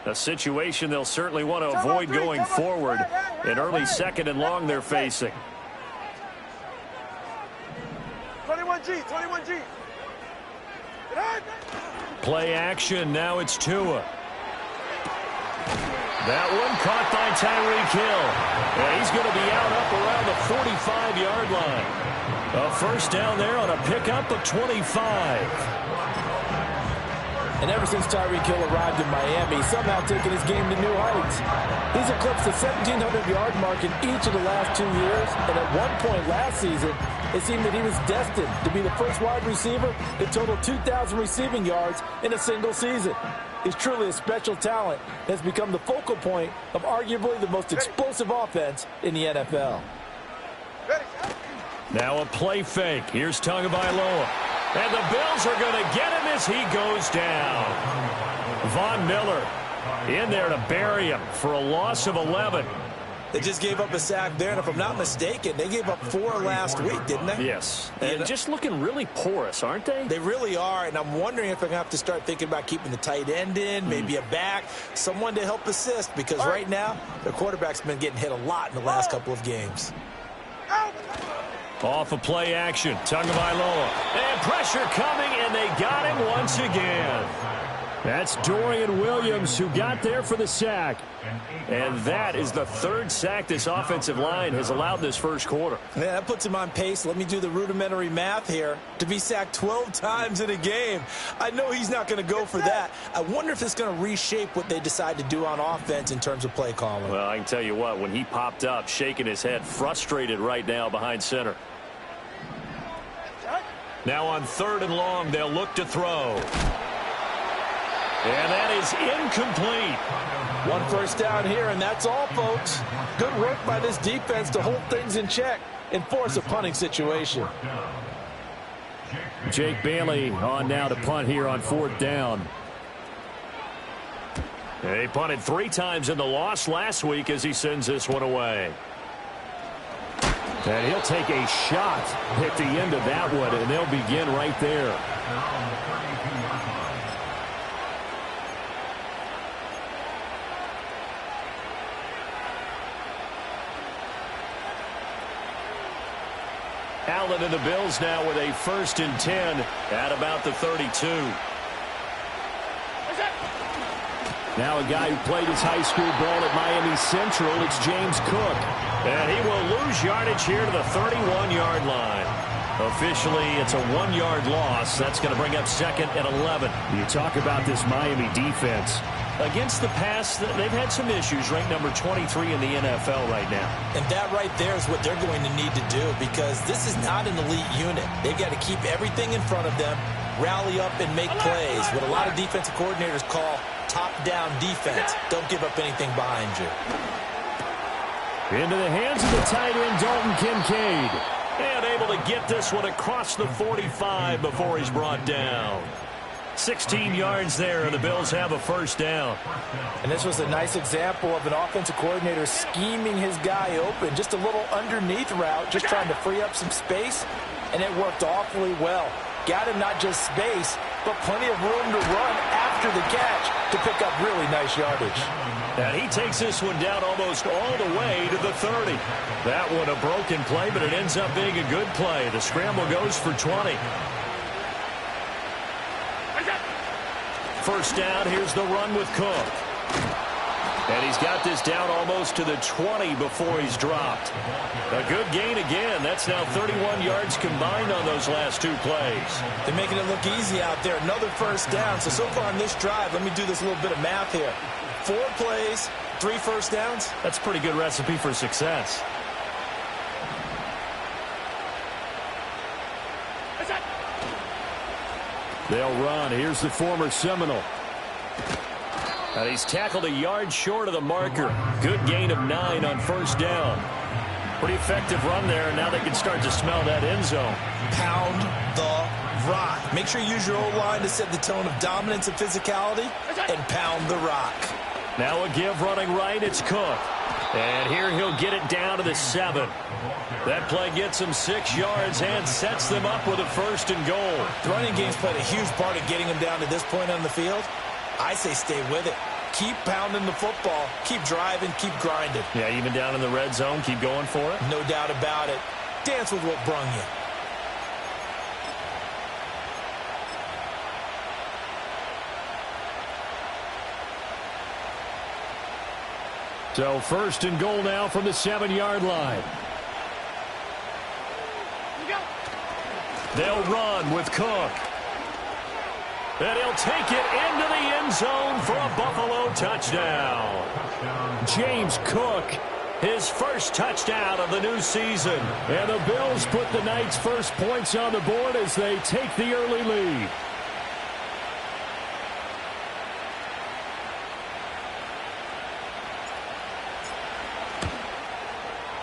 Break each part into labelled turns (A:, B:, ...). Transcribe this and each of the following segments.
A: A situation they'll certainly want to avoid going forward. An early 2nd and long they're facing.
B: 21G, 21G.
A: Play action. Now it's Tua. That one caught by Tyreek Hill. And he's going to be out up around the 45-yard line. A first down there on a pickup of 25.
C: And ever since Tyreek Hill arrived in Miami, he's somehow taken his game to new heights. He's eclipsed the 1,700-yard mark in each of the last 2 years, and at one point last season, it seemed that he was destined to be the first wide receiver to total 2,000 receiving yards in a single season. He's truly a special talent and has become the focal point of arguably the most explosive offense in the NFL.
A: Now a play fake. Here's Tagovailoa. And the Bills are going to get him as he goes down. Von Miller in there to bury him for a loss of 11.
C: They just gave up a sack there, and if I'm not mistaken, they gave up 4 last week, didn't they?
A: Yes. And just looking really porous, aren't they?
C: They really are, and I'm wondering if they're going to have to start thinking about keeping the tight end in, maybe a back, someone to help assist, because right now, their quarterback's been getting hit a lot in the last couple of games.
A: Off of play action, Tagovailoa. And pressure coming, and they got him once again. That's Dorian Williams who got there for the sack. And that is the 3rd sack this offensive line has allowed this first quarter.
C: Yeah, that puts him on pace. Let me do the rudimentary math here. To be sacked 12 times in a game. I know he's not going to go for that. I wonder if it's going to reshape what they decide to do on offense in terms of play calling.
A: Well, I can tell you what, when he popped up, shaking his head, frustrated right now behind center. Now on 3rd and long, they'll look to throw. And that is incomplete.
C: 1 first down here, and that's all, folks. Good work by this defense to hold things in check and force a punting situation.
A: Jake Bailey on now to punt here on 4th down. He punted 3 times in the loss last week as he sends this one away. And he'll take a shot at the end of that one, and they'll begin right there. Allen and the Bills now with a 1st and 10 at about the 32. Now a guy who played his high school ball at Miami Central, it's James Cook. And he will lose yardage here to the 31-yard line. Officially, it's a 1-yard loss. That's going to bring up 2nd and 11. You talk about this Miami defense. Against the pass, they've had some issues, ranked number 23 in the NFL right now.
C: And that right there is what they're going to need to do, because this is not an elite unit. They've got to keep everything in front of them, rally up and make plays, what a lot of defensive coordinators call top-down defense. Don't give up anything behind you.
A: Into the hands of the tight end, Dalton Kincaid. And able to get this one across the 45 before he's brought down. 16 yards there, and the Bills have a first down.
C: And this was a nice example of an offensive coordinator scheming his guy open. Just a little underneath route, just trying to free up some space, and it worked awfully well. Got him not just space, but plenty of room to run after the catch to pick up really nice yardage.
A: And he takes this one down almost all the way to the 30. That one a broken play, but it ends up being a good play. The scramble goes for 20. First down, here's the run with Cook. And he's got this down almost to the 20 before he's dropped. A good gain again. That's now 31 yards combined on those last 2 plays.
C: They're making it look easy out there. Another first down. So far on this drive, let me do this little bit of math here. 4 plays, 3 first downs.
A: That's a pretty good recipe for success. They'll run. Here's the former Seminole. And he's tackled a yard short of the marker. Good gain of 9 on first down. Pretty effective run there, and now they can start to smell that end zone.
C: Pound the rock. Make sure you use your O-line to set the tone of dominance and physicality, and pound the rock.
A: Now a give running right, it's Cook. And here he'll get it down to the 7. That play gets him 6 yards and sets them up with a 1st and goal.
C: The running game's played a huge part in getting him down to this point on the field. I say stay with it. keep pounding the football. Keep driving, keep grinding.
A: Yeah, even down in the red zone, keep going for it.
C: No doubt about it. Dance with what brung you.
A: So 1st and goal now from the 7-yard line. They'll run with Cook. And he'll take it into the end zone for a Buffalo touchdown. James Cook, his first touchdown of the new season. And the Bills put the Knights' first points on the board as they take the early lead.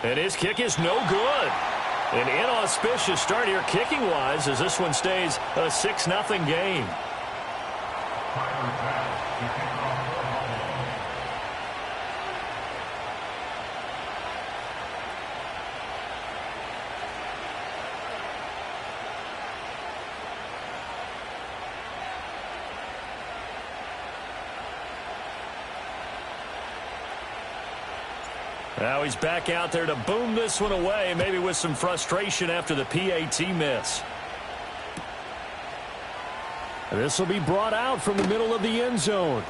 A: And his kick is no good. An inauspicious start here kicking-wise as this one stays a 6-0 game. Now he's back out there to boom this one away, maybe with some frustration after the PAT miss. And this will be brought out from the middle of the end zone.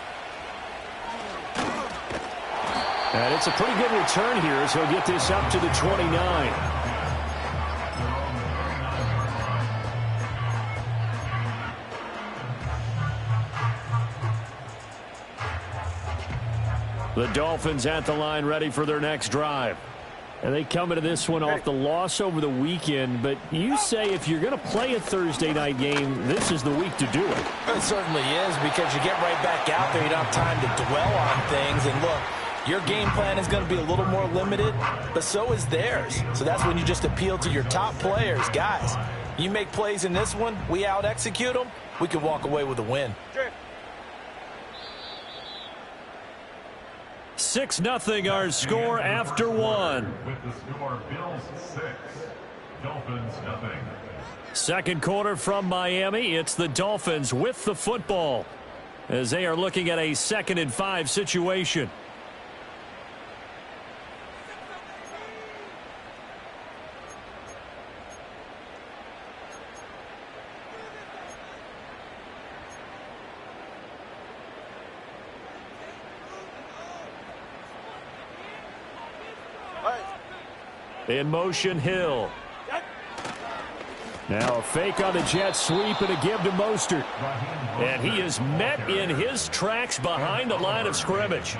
A: And it's a pretty good return here as he'll get this up to the 29. The Dolphins at the line ready for their next drive. And they come into this one off the loss over the weekend, but you say if you're going to play a Thursday night game, this is the week to do it.
C: It certainly is, because you get right back out there. You don't have time to dwell on things. And look, your game plan is going to be a little more limited, but so is theirs. So that's when you just appeal to your top players. Guys, you make plays in this one, we out-execute them, we can walk away with a win.
A: 6-0 our score after one.
D: With the score, Bills 6, Dolphins nothing.
A: Second quarter from Miami. It's the Dolphins with the football as they are looking at a 2nd and 5 situation. In motion, Hill. Now a fake on the jet sweep and a give to Mostert. And he is met in his tracks behind the line of scrimmage.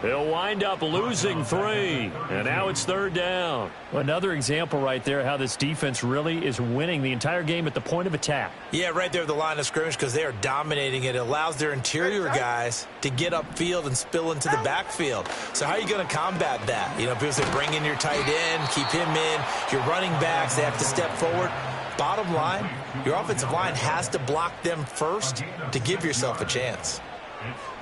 A: He'll wind up losing 3. And now it's 3rd down. Another example right there how this defense really is winning the entire game at the point of attack.
C: Yeah, right there at the line of scrimmage, because they are dominating it. It allows their interior guys to get upfield and spill into the backfield. So how are you going to combat that? You know, people say bring in your tight end, keep him in. Your running backs, they have to step forward. Bottom line, your offensive line has to block them first to give yourself a chance.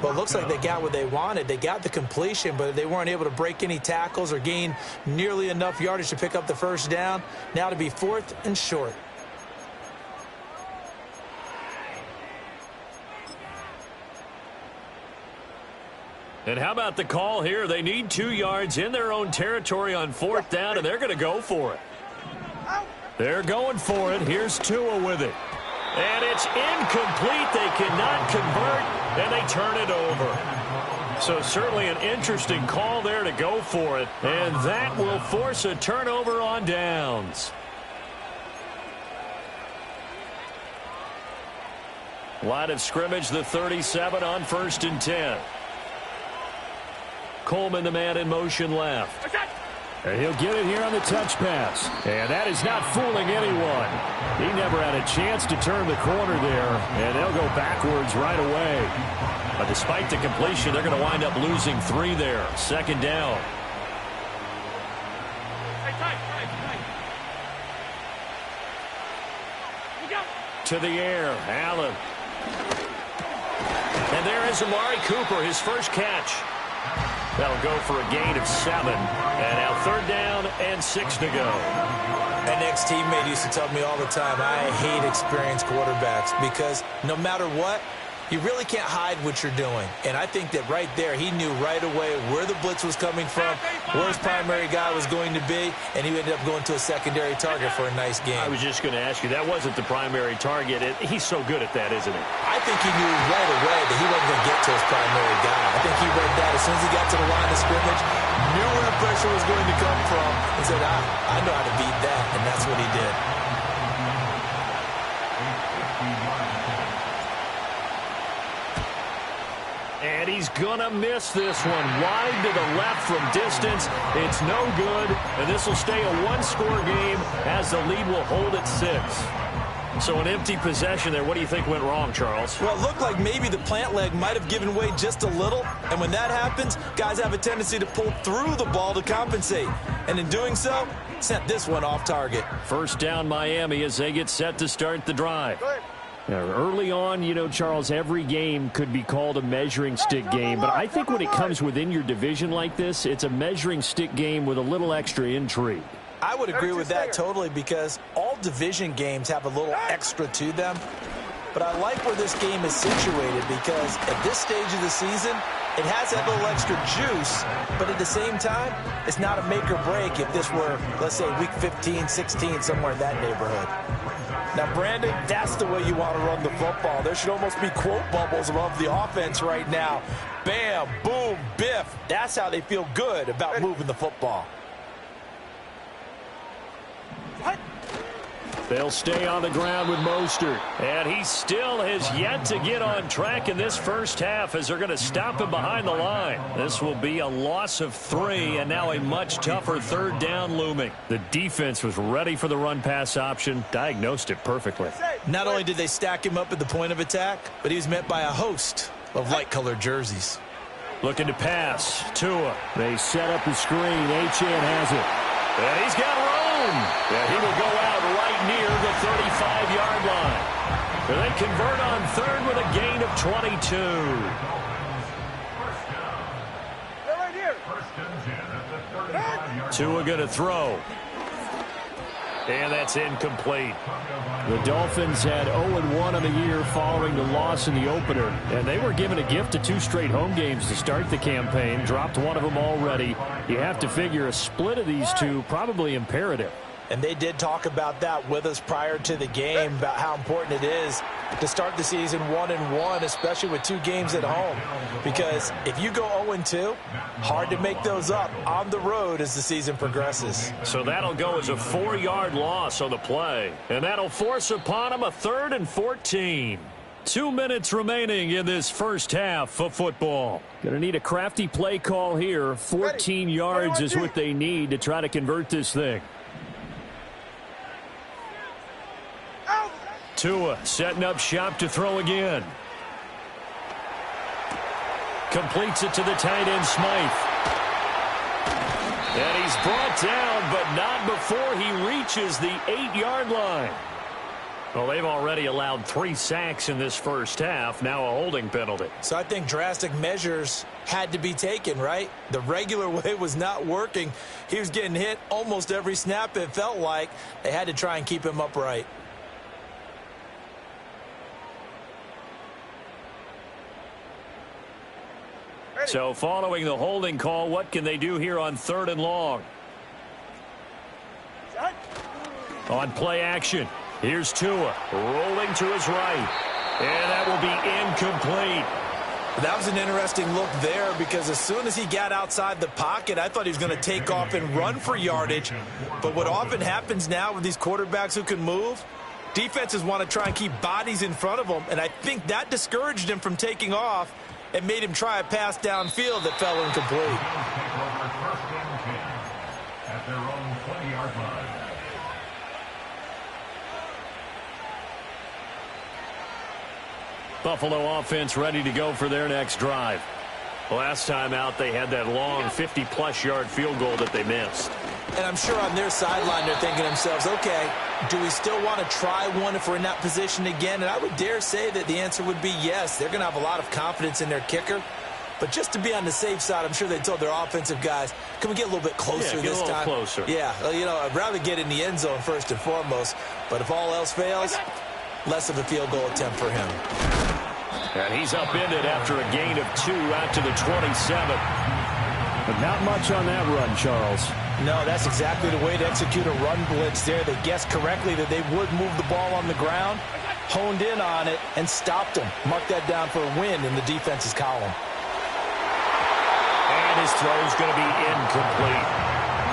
C: Well, it looks like they got what they wanted. They got the completion, but they weren't able to break any tackles or gain nearly enough yardage to pick up the first down. Now to be 4th and short.
A: And how about the call here? They need 2 yards in their own territory on 4th down, and they're going to go for it. They're going for it. Here's Tua with it. And it's incomplete. They cannot convert, and they turn it over. So certainly an interesting call there to go for it, and that will force a turnover on downs. Line of scrimmage, the 37 on 1st and 10. Coleman, the man in motion left. And he'll get it here on the touch pass. And that is not fooling anyone. He never had a chance to turn the corner there, and they'll go backwards right away. But despite the completion, they're going to wind up losing 3 there. 2nd down. To the air, Allen. And there is Amari Cooper, his first catch. That'll go for a gain of 7. And now 3rd down and 6 to go.
C: An ex-teammate used to tell me all the time, I hate experienced quarterbacks because no matter what, You really can't hide what you're doing. And I think that right there, he knew right away where the blitz was coming from, where his primary guy was going to be, and he ended up going to a secondary target for a nice game.
A: I was just going to ask you, that wasn't the primary target. He's so good at that, isn't he?
C: I think he knew right away that he wasn't going to get to his primary guy. I think he read that as soon as he got to the line of scrimmage, knew where the pressure was going to come from, and said, I know how to beat that, and that's what he did.
A: And he's going to miss this one. Wide to the left from distance. It's no good, and this will stay a one-score game as the lead will hold at 6. So an empty possession there. What do you think went wrong, Charles?
C: Well, it looked like maybe the plant leg might have given way just a little, and when that happens, guys have a tendency to pull through the ball to compensate. And in doing so, sent this one off target.
A: First down Miami as they get set to start the drive. Now, early on, you know, Charles, every game could be called a measuring stick game, but I think when it comes within your division like this, it's a measuring stick game with a little extra intrigue.
C: I would agree with that totally, because all division games have a little extra to them. But I like where this game is situated, because at this stage of the season, it has that little extra juice, but at the same time, it's not a make or break if this were, let's say, week 15, 16, somewhere in that neighborhood. Now, Brandon, that's the way you want to run the football. There should almost be quote bubbles above the offense right now. Bam, boom, biff. That's how they feel good about moving the football.
A: They'll stay on the ground with Mostert. And he still has yet to get on track in this first half as they're going to stop him behind the line. This will be a loss of 3 and now a much tougher third down looming. The defense was ready for the run-pass option, diagnosed it perfectly.
C: Not only did they stack him up at the point of attack, but he was met by a host of light-colored jerseys.
A: Looking to pass. Tua. They set up the screen. Achane has it. And he's got room. And he will go out right near the 35-yard line. And they convert on third with a gain of 22. Tua going to throw. And that's incomplete. The Dolphins had 0-1 on the year following the loss in the opener. And they were given a gift of 2 straight home games to start the campaign. Dropped one of them already. You have to figure a split of these two probably imperative.
C: And they did talk about that with us prior to the game, about how important it is to start the season 1-1, especially with 2 games at home. Because if you go 0-2, hard to make those up on the road as the season progresses.
A: So that'll go as a 4-yard loss on the play. And that'll force upon him a 3rd and 14. 2 minutes remaining in this first half of football. Going to need a crafty play call here. 14 yards is what they need to try to convert this thing. Tua setting up shop to throw again. Completes it to the tight end, Smythe. And he's brought down, but not before he reaches the 8-yard line. Well, they've already allowed 3 sacks in this first half, now a holding penalty.
C: So I think drastic measures had to be taken, right? The regular way was not working. He was getting hit almost every snap, it felt like. They had to try and keep him upright.
A: So following the holding call, what can they do here on 3rd and long? On play action, here's Tua rolling to his right. And that will be incomplete.
C: That was an interesting look there, because as soon as he got outside the pocket, I thought he was going to take off and run for yardage. But what often happens now with these quarterbacks who can move, defenses want to try and keep bodies in front of them. And I think that discouraged him from taking off and made him try a pass downfield that fell incomplete.
D: At their own 20-yard line.
A: Buffalo offense ready to go for their next drive. Last time out, they had that long 50-plus yard field goal that they missed.
C: And I'm sure on their sideline they're thinking to themselves, okay, do we still want to try one if we're in that position again? And I would dare say that the answer would be yes. They're going to have a lot of confidence in their kicker. But just to be on the safe side, I'm sure they told their offensive guys, can we get a little bit closer this time?
A: Closer.
C: Yeah, you know, I'd rather get in the end zone first and foremost. But if all else fails, less of a field goal attempt for him.
A: And he's upended after a gain of 2 out to the 27.
E: But not much on that run, Charles.
C: No, that's exactly the way to execute a run blitz there. They guessed correctly that they would move the ball on the ground, honed in on it, and stopped them. Mark that down for a win in the defense's column.
A: And his throw's going to be incomplete.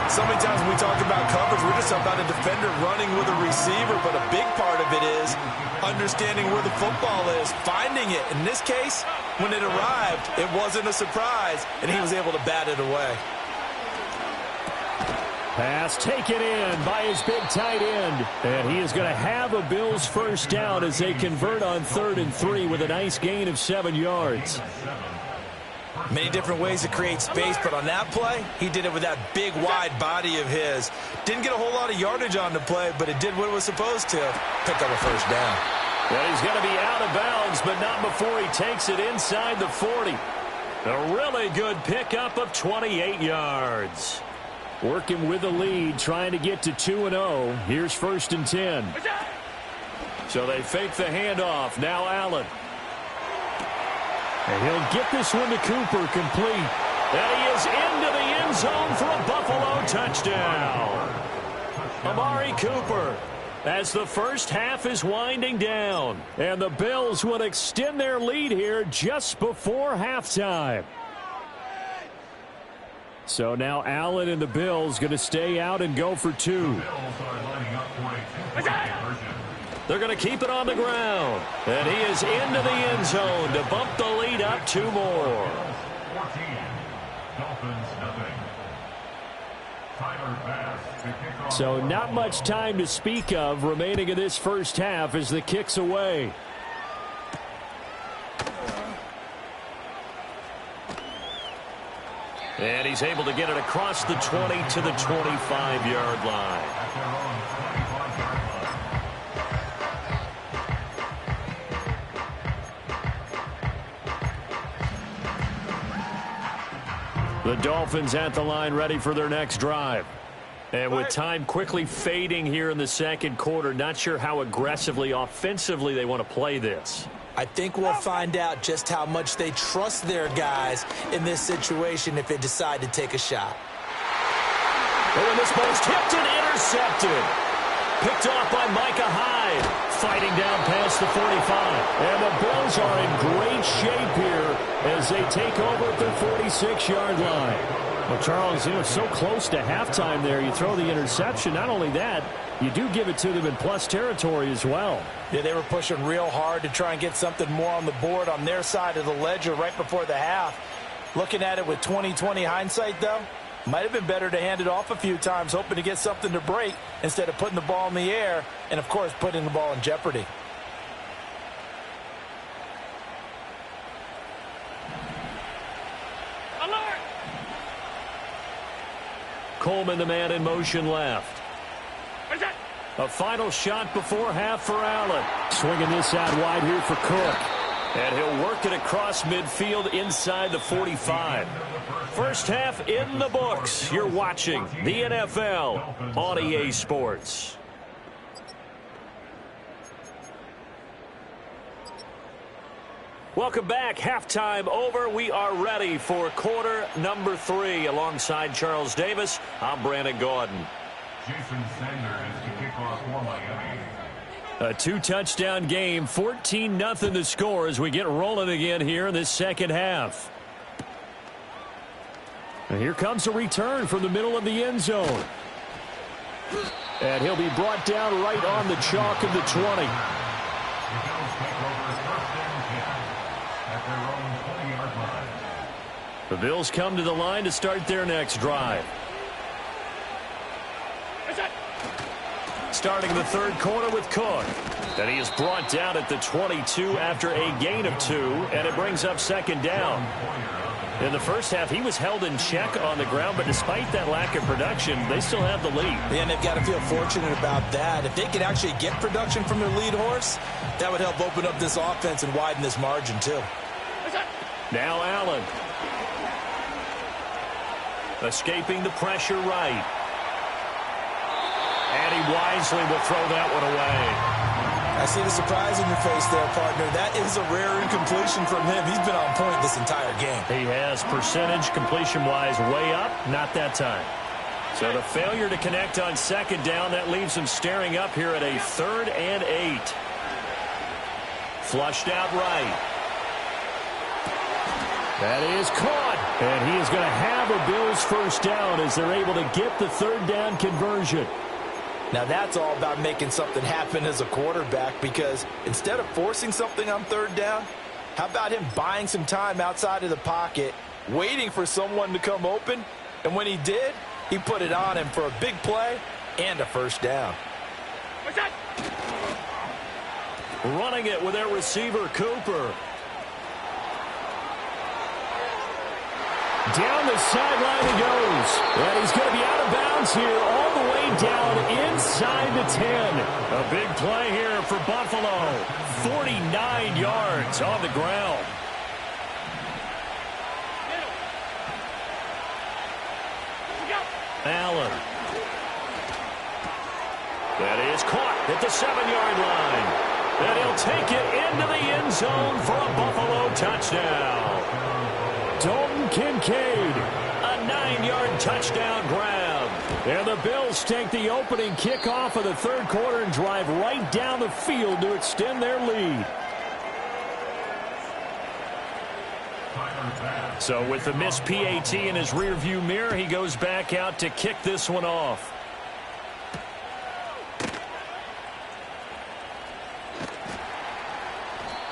F: So many times when we talk about coverage, we're just about a defender running with a receiver, but a big part of it is understanding where the football is, finding it. In this case, when it arrived, it wasn't a surprise, and he was able to bat it away.
A: Pass taken in by his big tight end. And he is going to have a Bills first down as they convert on 3rd and 3 with a nice gain of 7 yards.
F: Many different ways to create space, but on that play, he did it with that big, wide body of his. Didn't get a whole lot of yardage on the play, but it did what it was supposed to. Pick up a first down.
A: Well, he's going to be out of bounds, but not before he takes it inside the 40. A really good pickup of 28 yards. Working with the lead, trying to get to 2-0. Here's 1st and 10. So they fake the handoff. Now Allen. And he'll get this one to Cooper, complete. And he is into the end zone for a Buffalo touchdown. Amari Cooper, as the first half is winding down. And the Bills will extend their lead here just before halftime. So now Allen and the Bills going to stay out and go for 2. They're going to keep it on the ground. And he is into the end zone to bump the lead up 2 more.
D: 14, Dolphins nothing. Tyler Bass, the kickoff.
A: So not much time to speak of remaining in this first half as the kick's away. And he's able to get it across the 20 to the 25-yard line.
D: At their own 25-yard line.
A: The Dolphins at the line ready for their next drive. And with time quickly fading here in the second quarter, not sure how aggressively, offensively they want to play this.
C: I think we'll find out just how much they trust their guys in this situation if they decide to take a shot.
A: Oh, and this ball's tipped and intercepted. Picked off by Micah Hyde. Fighting down past the 45. And the Bills are in great shape here as they take over at the 46-yard line. Well, Charles, so close to halftime there. You throw the interception. Not only that, you do give it to them in plus territory as well.
C: Yeah, they were pushing real hard to try and get something more on the board on their side of the ledger right before the half. Looking at it with 20/20 hindsight, though, might have been better to hand it off a few times, hoping to get something to break instead of putting the ball in the air and, of course, putting the ball in jeopardy.
A: Alert! Coleman, the man in motion left. A final shot before half for Allen. Swinging this out wide here for Cook. And he'll work it across midfield inside the 45. First half in the books. You're watching the NFL on EA Sports. Welcome back. Halftime over. We are ready for quarter number 3. Alongside Charles Davis, I'm Brandon Gaudin.
D: Jason Sanders to kick off for Miami.
A: A 2-touchdown game, 14-0 the score as we get rolling again here in this second half. And here comes a return from the middle of the end zone. And he'll be brought down right on the chalk of the 20.
D: The Bills take over 1st and 10 at their own 20-yard line.
A: The Bills come to the line to start their next drive. Starting the third quarter with Cook. And he is brought down at the 22 after a gain of 2, and it brings up second down. In the first half, he was held in check on the ground, but despite that lack of production, they still have the lead.
C: And they've got to feel fortunate about that. If they could actually get production from their lead horse, that would help open up this offense and widen this margin, too.
A: Now Allen. Escaping the pressure right. And he wisely will throw that one away.
F: I see the surprise in your face there, partner. That is a rare incompletion from him. He's been on point this entire game.
A: He has percentage completion-wise way up, not that time. So the failure to connect on second down, that leaves him staring up here at a 3rd and 8. Flushed out right. That is caught. And he is going to have a Bills first down as they're able to get the 3rd down conversion.
C: Now that's all about making something happen as a quarterback, because instead of forcing something on 3rd down, how about him buying some time outside of the pocket, waiting for someone to come open, and when he did, he put it on him for a big play and a first down.
A: Running it with their receiver, Cooper. Down the sideline he goes. And he's going to be out of bounds here all the way down inside the 10. A big play here for Buffalo. 49 yards on the ground. Allen. That is caught at the 7-yard line. And he'll take it into the end zone for a Buffalo touchdown. Dalton Kincaid, a 9-yard touchdown grab. And the Bills take the opening kickoff of the 3rd quarter and drive right down the field to extend their lead. So with the missed PAT in his rearview mirror, he goes back out to kick this one off.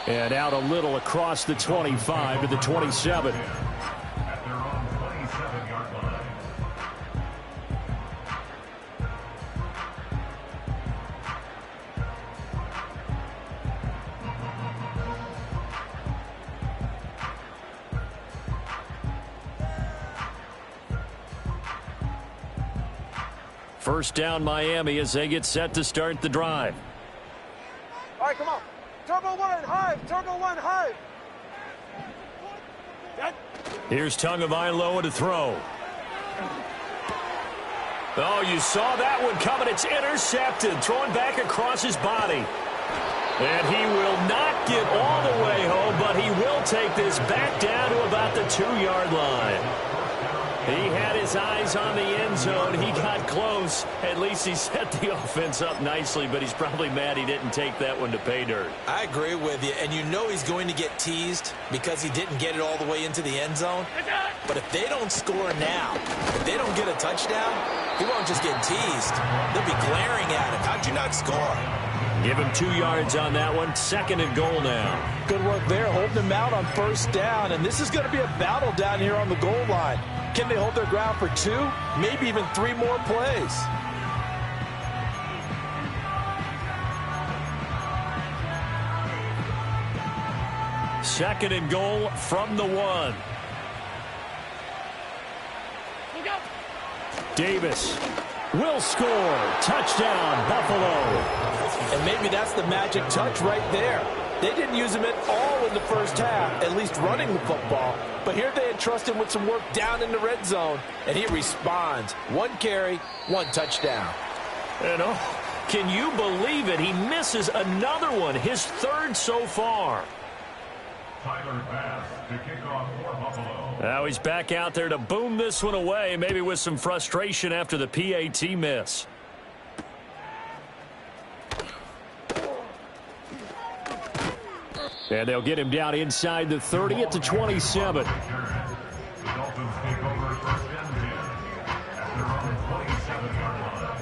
A: And out a little across the 25 to the 27.
D: At their own 27-yard line.
A: First down Miami as they get set to start the drive.
B: All right, come on. Turbo 1, Hive. Turbo 1, Hive.
A: Here's Tagovailoa to throw. Oh, you saw that one coming. It's intercepted. Thrown back across his body. And he will not get all the way home, but he will take this back down to about the 2-yard line. He had his eyes on the end zone. He got close. At least he set the offense up nicely, but he's probably mad he didn't take that one to pay dirt.
F: I agree with you, and you know he's going to get teased because he didn't get it all the way into the end zone. But if they don't score now, if they don't get a touchdown, he won't just get teased. They'll be glaring at him. How'd you not score?
A: Give him 2 yards on that one. 2nd and goal now.
C: Good work there, holding him out on first down, and this is going to be a battle down here on the goal line. Can they hold their ground for 2, maybe even 3 more plays?
A: Second and goal from the 1. Davis will score. Touchdown, Buffalo.
C: And maybe that's the magic touch right there. They didn't use him at all in the first half, at least running the football. But here they entrust him with some work down in the red zone, and he responds. 1 carry, 1 touchdown.
A: And oh, can you believe it? He misses another one, his 3rd so far.
D: Tyler Bass to kick off for Buffalo.
A: Now he's back out there to boom this one away, maybe with some frustration after the PAT miss. And they'll get him down inside the 30 at the 27.
D: The Dolphins take over 1st and 10 at their own 27-yard line.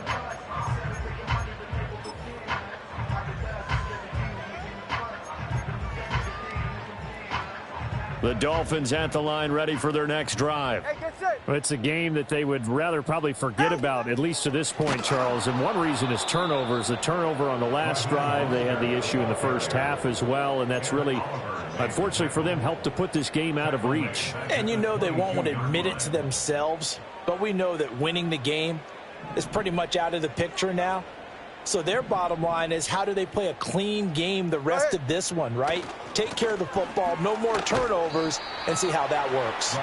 A: The Dolphins at the line ready for their next drive.
B: Hey, get set.
E: Well, it's a game that they would rather probably forget about, at least to this point, Charles. And one reason is turnovers. The turnover on the last drive, they had the issue in the first half as well, and that's really, unfortunately for them, helped to put this game out of reach.
C: And you know they won't admit it to themselves, but we know that winning the game is pretty much out of the picture now. So their bottom line is, how do they play a clean game the rest of this one, right? Take care of the football, no more turnovers, and see how that works.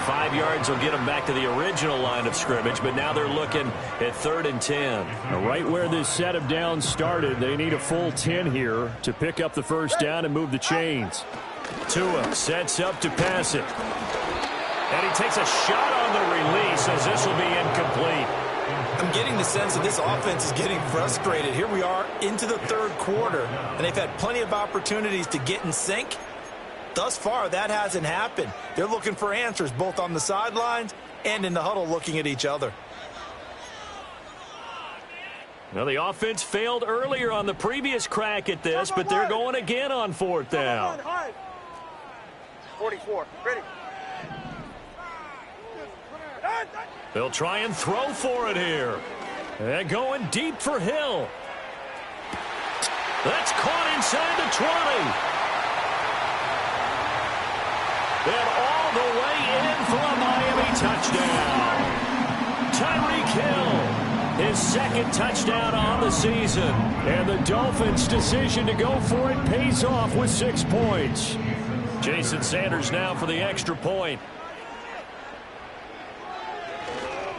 A: 5 yards will get them back to the original line of scrimmage, but now they're looking at 3rd and 10.
E: Right where this set of downs started, they need a full 10 here to pick up the first down and move the chains.
A: Tua sets up to pass it. And he takes a shot on the release as this will be incomplete.
F: I'm getting the sense that this offense is getting frustrated. Here we are into the 3rd quarter, and they've had plenty of opportunities to get in sync. Thus far, that hasn't happened. They're looking for answers both on the sidelines and in the huddle looking at each other.
A: Well, the offense failed earlier on the previous crack at this, but they're going again on 4th down.
B: 44, ready.
A: They'll try and throw for it here. And going deep for Hill. That's caught inside the 20. And all the way in for a Miami touchdown. Tyreek Hill, his 2nd touchdown on the season.
E: And the Dolphins' decision to go for it pays off with 6 points.
A: Jason Sanders now for the extra point.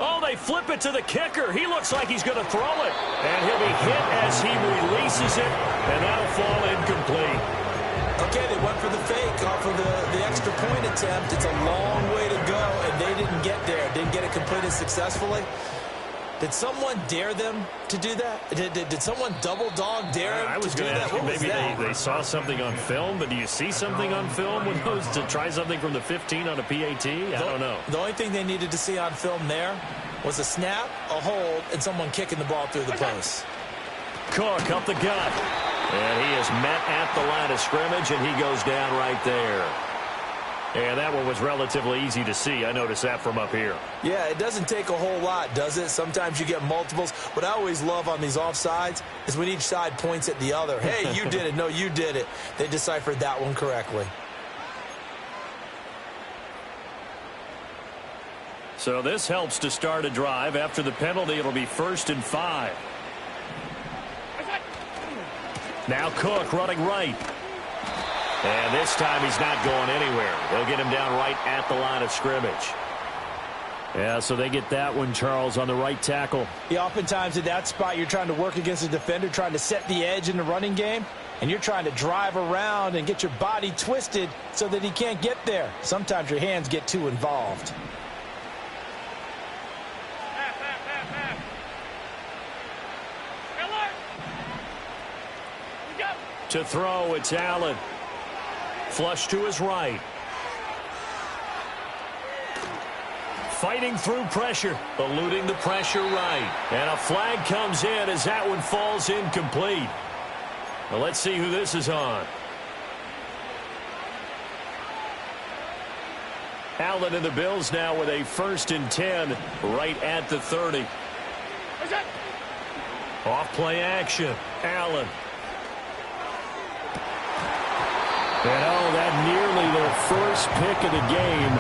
A: Oh, they flip it to the kicker. He looks like he's going to throw it. And he'll be hit as he releases it, and that'll fall incomplete.
F: Okay, they went for the fake off of the extra point attempt. It's a long way to go, and they didn't get there. Didn't get it completed successfully. Did someone dare them to do that? Did someone double dog dare them
A: I was
F: to do
A: going to
F: that?
A: ask you,
F: What was
A: maybe
F: that?
A: they saw something on film, but do you see something on film with those to try something from the 15 on a PAT? I don't know.
F: The only thing they needed to see on film there was a snap, a hold, and someone kicking the ball through the post.
A: Cook up the gut. And he is met at the line of scrimmage, and he goes down right there. And that one was relatively easy to see. I noticed that from up here.
F: Yeah, it doesn't take a whole lot, does it? Sometimes you get multiples. What I always love on these offsides is when each side points at the other. Hey, you did it. No, you did it. They deciphered that one correctly.
A: So this helps to start a drive. After the penalty, it'll be 1st and 5. Now Cook running right. And this time he's not going anywhere. They'll get him down right at the line of scrimmage.
E: Yeah, so they get that one, Charles, on the right tackle.
C: Yeah, oftentimes in that spot, you're trying to work against a defender, trying to set the edge in the running game, and you're trying to drive around and get your body twisted so that he can't get there. Sometimes your hands get too involved.
A: To throw, it's Allen. Flush to his right. Fighting through pressure, eluding the pressure right. And a flag comes in as that one falls incomplete. Well, let's see who this is on. Allen and the Bills now with a 1st and 10 right at the 30. Off play action. Allen.
E: And that nearly their first pick of the game,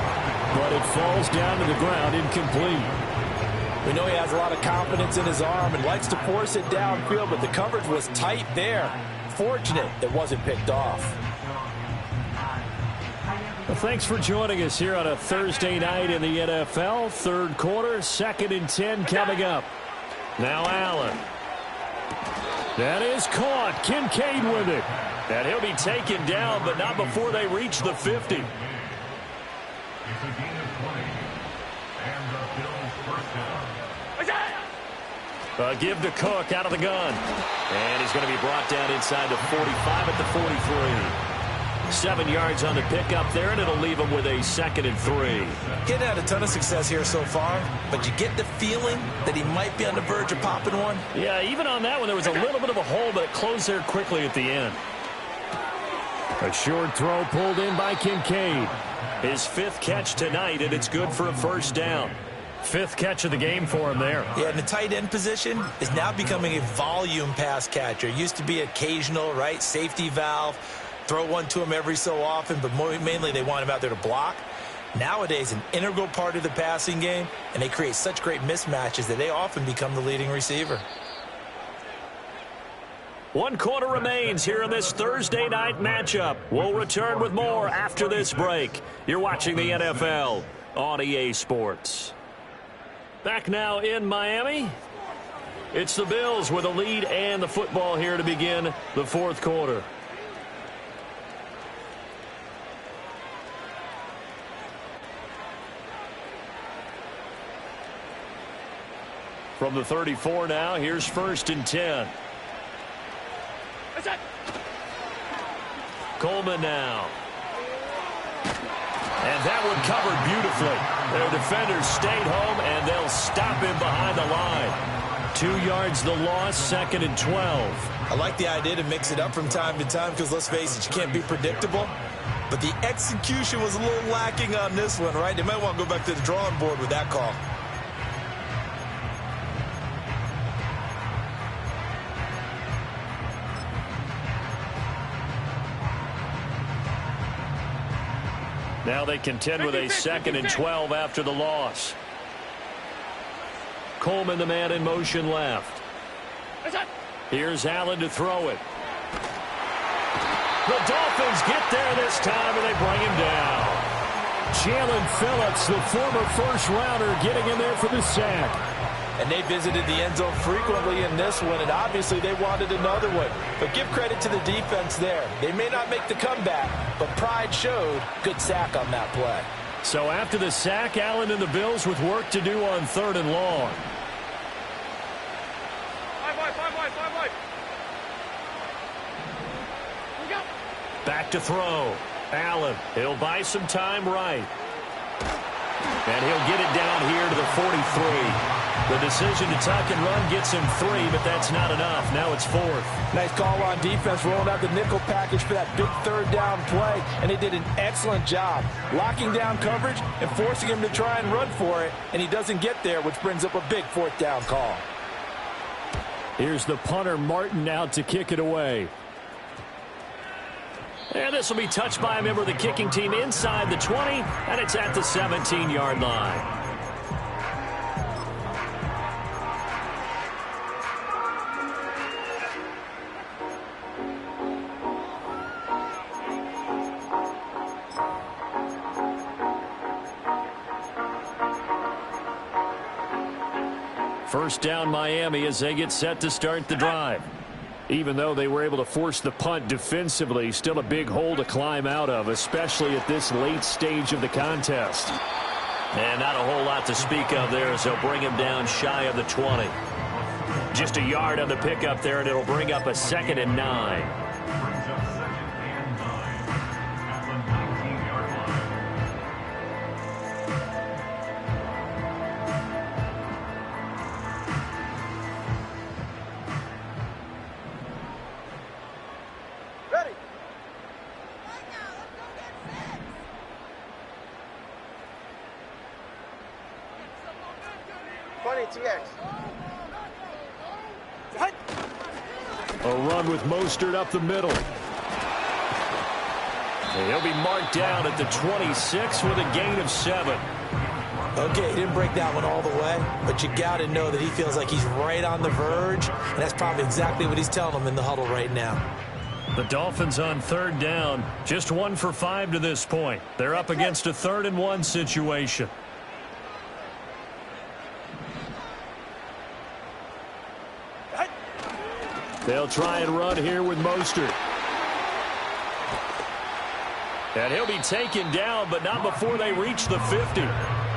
E: but it falls down to the ground incomplete.
C: We know he has a lot of confidence in his arm and likes to force it downfield, but the coverage was tight there. Fortunate it wasn't picked off.
E: Well, thanks for joining us here on a Thursday night in the NFL. 3rd quarter, 2nd and 10 coming up.
A: Now Allen.
E: That is caught. Kincaid with it.
A: And he'll be taken down, but not before they reach the 50.
D: It's a gain of 20. And the Bills first down.
A: Give to Cook out of the gun. And he's going to be brought down inside the 45 at the 43. 7 yards on the pickup there, and it'll leave him with a 2nd and 3.
F: Getting had a ton of success here so far, but you get the feeling that he might be on the verge of popping one.
A: Yeah, even on that one, there was a little bit of a hole, but it closed there quickly at the end.
E: A short throw pulled in by Kincaid.
A: His 5th catch tonight, and it's good for a 1st down. 5th catch of the game for him there.
F: Yeah, and the tight end position is now becoming a volume pass catcher. Used to be occasional, right? Safety valve. Throw one to him every so often, but mainly they want him out there to block. Nowadays, an integral part of the passing game, and they create such great mismatches that they often become the leading receiver.
A: 1 quarter remains here in this Thursday night matchup. We'll return with more after this break. You're watching the NFL on EA Sports. Back now in Miami. It's the Bills with a lead and the football here to begin the 4th quarter. From the 34 now, here's 1st and 10. Coleman now. And that one covered beautifully. Their defenders stayed home, and they'll stop him behind the line. 2 yards the loss, 2nd and 12.
F: I like the idea to mix it up from time to time because, let's face it, you can't be predictable. But the execution was a little lacking on this one, right? They might want to go back to the drawing board with that call.
A: Now they contend with a 2nd and 12 after the loss. Coleman, the man in motion left. Here's Allen to throw it. The Dolphins get there this time, and they bring him down.
E: Jalen Phillips, the former first-rounder, getting in there for the sack.
C: And they visited the end zone frequently in this one, and obviously they wanted another one. But give credit to the defense there. They may not make the comeback, but pride showed. Good sack on that play.
A: So after the sack, Allen and the Bills with work to do on 3rd and long. Back to throw. Allen, he'll buy some time right. And he'll get it down here to the 43. The decision to tuck and run gets him 3, but that's not enough. Now it's 4th.
C: Nice call on defense, rolling out the nickel package for that big 3rd down play, and they did an excellent job locking down coverage and forcing him to try and run for it, and he doesn't get there, which brings up a big 4th down call.
E: Here's the punter, Martin, out to kick it away.
A: And this will be touched by a member of the kicking team inside the 20, and it's at the 17-yard line. First down Miami as they get set to start the drive. Even though they were able to force the punt defensively, still a big hole to climb out of, especially at this late stage of the contest. And not a whole lot to speak of there as they'll bring him down shy of the 20. Just a yard on the pickup there, and it'll bring up a 2nd and 9.
E: A run with Mostert up the middle.
A: And he'll be marked down at the 26 with a gain of 7.
F: Okay, he didn't break that one all the way, but you got to know that he feels like he's right on the verge, and that's probably exactly what he's telling them in the huddle right now.
A: The Dolphins on 3rd down, just 1 for 5 to this point. They're up against a 3rd and 1 situation.
E: They'll try and run here with Mostert.
A: And he'll be taken down, but not before they reach the 50.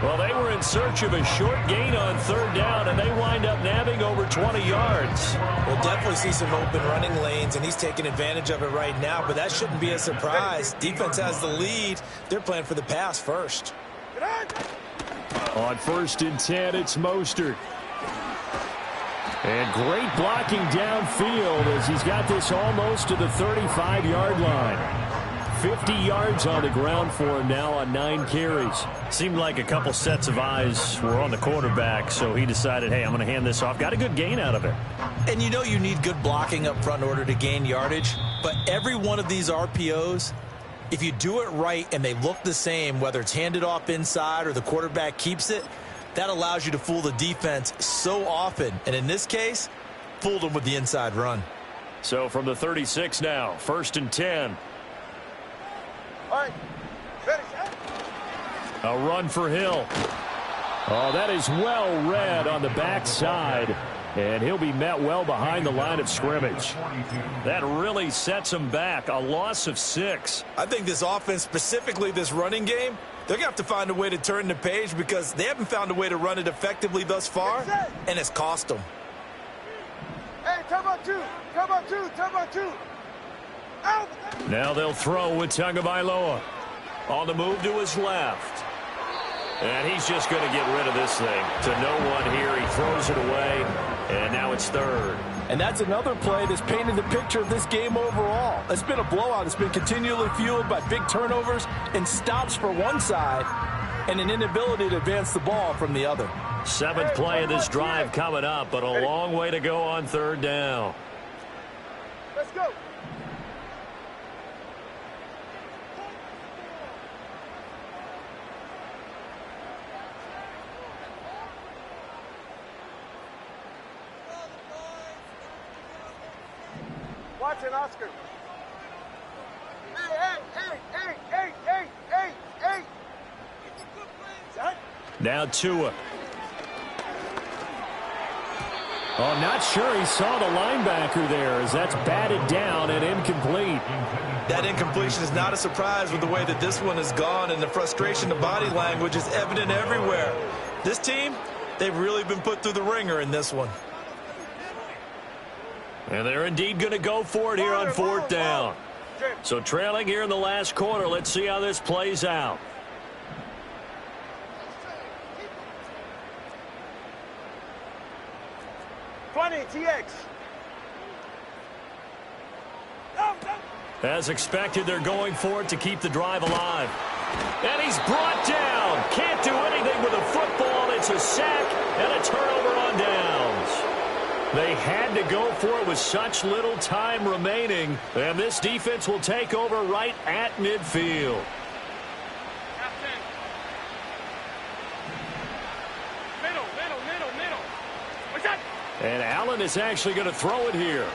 A: Well, they were in search of a short gain on 3rd down, and they wind up nabbing over 20 yards.
F: We'll definitely see some open running lanes, and he's taking advantage of it right now, but that shouldn't be a surprise. Defense has the lead. They're playing for the pass first.
E: On 1st and 10, it's Mostert. And great blocking downfield as he's got this almost to the 35-yard line. 50 yards on the ground for him now on 9 carries.
A: Seemed like a couple sets of eyes were on the quarterback, so he decided, hey, I'm going to hand this off. Got a good gain out of it.
F: And you know you need good blocking up front in order to gain yardage, but every one of these RPOs, if you do it right and they look the same, whether it's handed off inside or the quarterback keeps it, that allows you to fool the defense so often. And in this case, fooled them with the inside run.
A: So from the 36 now, 1st and 10.
B: All right. Ready, set.
E: A run for Hill. Oh, that is well read on the backside. And he'll be met well behind the line of scrimmage.
A: That really sets him back. A loss of 6.
F: I think this offense, specifically this running game, they're going to have to find a way to turn the page because they haven't found a way to run it effectively thus far, and it's cost them.
B: Hey, turbo 2. Turbo 2. Turbo 2. Out.
A: Now they'll throw with Tagovailoa. On the move to his left. And he's just going to get rid of this thing. To no one here. He throws it away. And now it's 3rd.
C: And that's another play that's painted the picture of this game overall. It's been a blowout. It's been continually fueled by big turnovers and stops for one side and an inability to advance the ball from the other.
A: 7th play of this drive coming up, but a long way to go on 3rd down.
B: Let's go. Watch it, Oscar. Hey.
A: Now Tua.
E: Oh, not sure he saw the linebacker there as that's batted down and incomplete.
F: That incompletion is not a surprise with the way that this one has gone, and the frustration, the body language is evident everywhere. This team, they've really been put through the ringer in this one.
A: And they're indeed going to go for it here on 4th down. So trailing here in the last quarter. Let's see how this plays out.
B: TX.
A: As expected, they're going for it to keep the drive alive. And he's brought down. Can't do anything with a football. It's a sack and a turnover on downs. They had to go for it with such little time remaining. And this defense will take over right at midfield. And Allen is actually going to throw it here.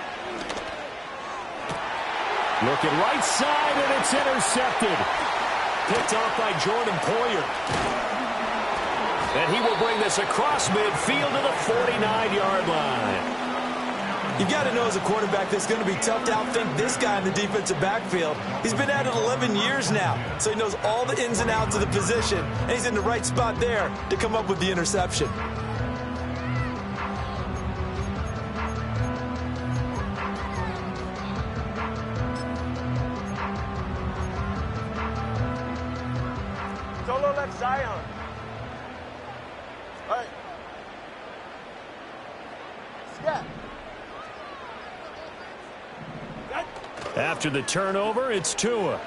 E: Looking right side, and it's intercepted.
A: Picked off by Jordan Poyer. And he will bring this across midfield to the 49-yard line.
F: You've got to know as a quarterback that's going to be tough to outthink this guy in the defensive backfield. He's been at it 11 years now, so he knows all the ins and outs of the position, and he's in the right spot there to come up with the interception.
B: Solo left Zion. All right. Scat.
E: After the turnover, it's Tua.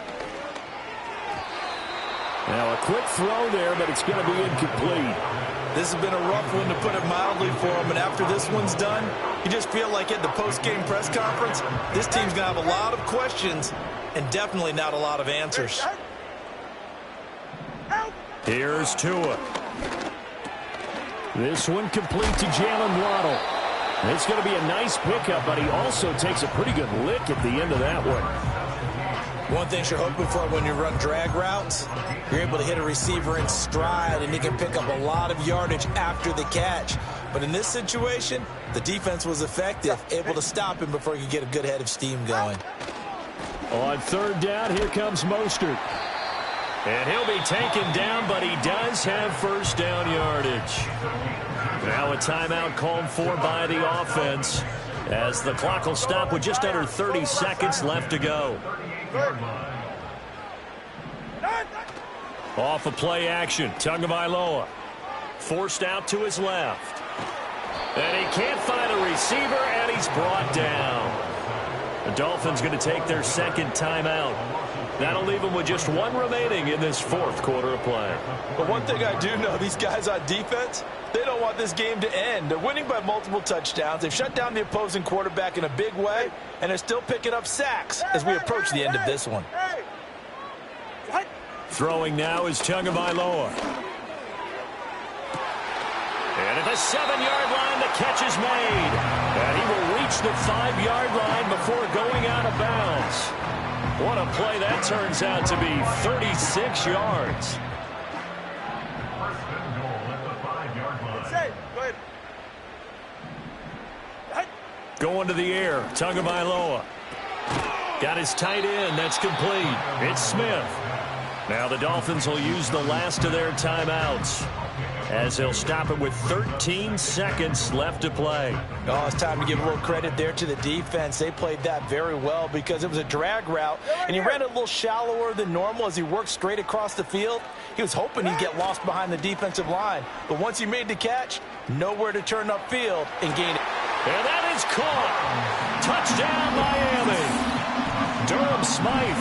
E: Now a quick throw there, but it's going to be incomplete.
F: This has been a rough one, to put it mildly, for him. And after this one's done, you just feel like at the post-game press conference, this team's going to have a lot of questions and definitely not a lot of answers.
E: Here's Tua. This one complete to Jalen Waddle. It's going to be a nice pickup, but he also takes a pretty good lick at the end of that one.
F: One thing you're hoping for when you run drag routes, you're able to hit a receiver in stride, and he can pick up a lot of yardage after the catch. But in this situation, the defense was effective, able to stop him before he could get a good head of steam going.
E: On 3rd down, here comes Mostert.
A: And he'll be taken down, but he does have 1st down yardage. Now a timeout called for by the offense as the clock will stop with just under 30 seconds left to go. Off of play action, Tagovailoa forced out to his left. And he can't find a receiver, and he's brought down. The Dolphins going to take their 2nd timeout. That'll leave them with just one remaining in this 4th quarter of play.
F: But one thing I do know, these guys on defense, they don't want this game to end. They're winning by multiple touchdowns. They've shut down the opposing quarterback in a big way, and they're still picking up sacks as we approach the end of this one.
A: Throwing now is Tagovailoa. And at the 7-yard line, the catch is made. And he will reach reach the 5-yard line before going out of bounds. What a play that turns out to be, 36 yards.
D: First and goal at the 5-yard line.
B: Say, go ahead.
A: Going to the air, Tagovailoa. Got his tight end, that's complete. It's Smith. Now the Dolphins will use the last of their timeouts, as they'll stop it with 13 seconds left to play.
F: Oh, it's time to give a little credit there to the defense. They played that very well because it was a drag route, and he ran it a little shallower than normal as he worked straight across the field. He was hoping he'd get lost behind the defensive line, but once he made the catch, nowhere to turn upfield and gain it.
A: And that is caught. Touchdown, Miami. Durham Smythe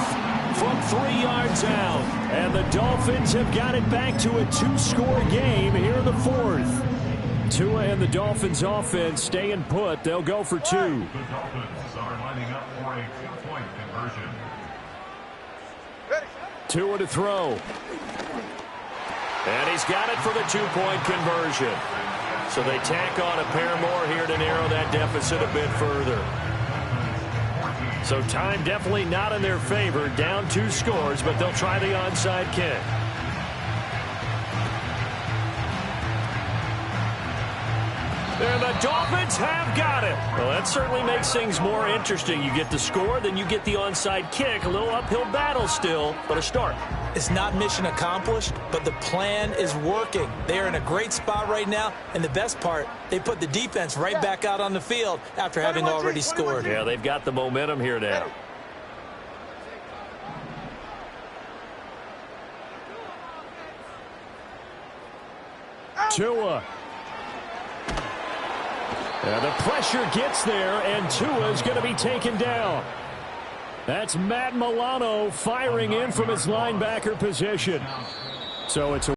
A: from 3 yards out. And the Dolphins have got it back to a 2-score game here in the 4th. Tua and the Dolphins offense staying put. They'll go for 2.
D: The Dolphins are lining up for a 2-point conversion.
A: Tua to throw. And he's got it for the 2-point conversion. So they tack on a pair more here to narrow that deficit a bit further. So time definitely not in their favor. Down 2 scores, but they'll try the onside kick. And the Dolphins have got it. Well, that certainly makes things more interesting. You get the score, then you get the onside kick. A little uphill battle still, but a start.
F: It's not mission accomplished, but the plan is working. They are in a great spot right now, and the best part, they put the defense right back out on the field after having already scored.
A: Yeah, they've got the momentum here now. Tua. And the pressure gets there, and Tua's going to be taken down. That's Matt Milano firing in from his linebacker position. So it's a